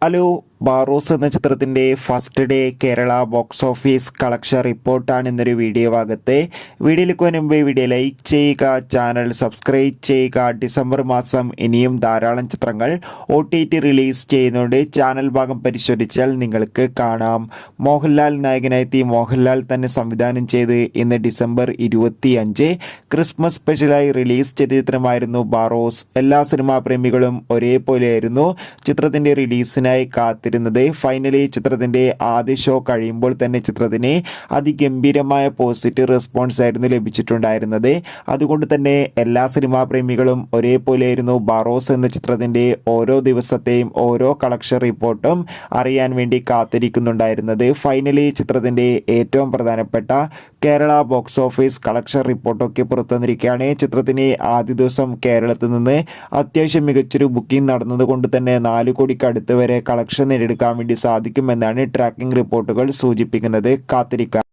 Hello, Barroz എന്ന ചിത്രത്തിൻ്റെ first day Kerala box office collection റിപ്പോർട്ടാണ് ഇന്നൊരു വീഡിയോ ഭാഗത്തെ. വീഡിയോയിലേക്ക് മുൻപ് വീഡിയോ ലൈക്ക് ചെയ്യുക, ചാനൽ സബ്സ്ക്രൈബ് ചെയ്യുക. ഡിസംബർ മാസം ഇനിയും ധാരാളം ചിത്രങ്ങൾ OTT റിലീസ് ചെയ്യുന്നുണ്ട്. ചാനൽ ഭാഗം പരിശോധിച്ചാൽ നിങ്ങൾക്ക് കാണാം. മോഹൻലാൽ നായകനായെത്തി മോഹൻലാൽ തന്നെ സംവിധാനം ചെയ്ത് ഇന്ന് ഡിസംബർ 25 ക്രിസ്മസ് സ്പെഷ്യലായി റിലീസ് ചെയ്ത ചിത്രമായിരുന്നു ബാറോസ്. എല്ലാ സിനിമാ പ്രേമികളും ഒരേപോലെയായിരുന്നു ചിത്രത്തിൻ്റെ റിലീസിനായി കാത്തിരുന്നത്. ഫൈനലി ചിത്രത്തിൻ്റെ ആദ്യ ഷോ കഴിയുമ്പോൾ തന്നെ ചിത്രത്തിന് അതിഗംഭീരമായ പോസിറ്റീവ് റെസ്പോൺസ് ആയിരുന്നു ലഭിച്ചിട്ടുണ്ടായിരുന്നത്. അതുകൊണ്ട് തന്നെ എല്ലാ സിനിമാ പ്രേമികളും ഒരേപോലെയായിരുന്നു ബാറോസ് എന്ന ചിത്രത്തിൻ്റെ ഓരോ ദിവസത്തെയും ഓരോ കളക്ഷൻ റിപ്പോർട്ടും അറിയാൻ വേണ്ടി കാത്തിരിക്കുന്നുണ്ടായിരുന്നത്. ഫൈനലി ചിത്രത്തിൻ്റെ ഏറ്റവും പ്രധാനപ്പെട്ട കേരള ബോക്സ് ഓഫീസ് കളക്ഷൻ റിപ്പോർട്ടൊക്കെ പുറത്തുവന്നിരിക്കുകയാണ്. ചിത്രത്തിന് ആദ്യ ദിവസം കേരളത്തിൽ നിന്ന് അത്യാവശ്യം മികച്ചൊരു ബുക്കിംഗ് നടന്നതുകൊണ്ട് തന്നെ 4 കോടിക്ക് അടുത്ത് വരെ കളക്ഷൻ നേടിയെടുക്കാൻ വേണ്ടി സാധിക്കുമെന്നാണ് ട്രാക്കിംഗ് റിപ്പോർട്ടുകൾ സൂചിപ്പിക്കുന്നത്. കാത്തിരിക്കാം.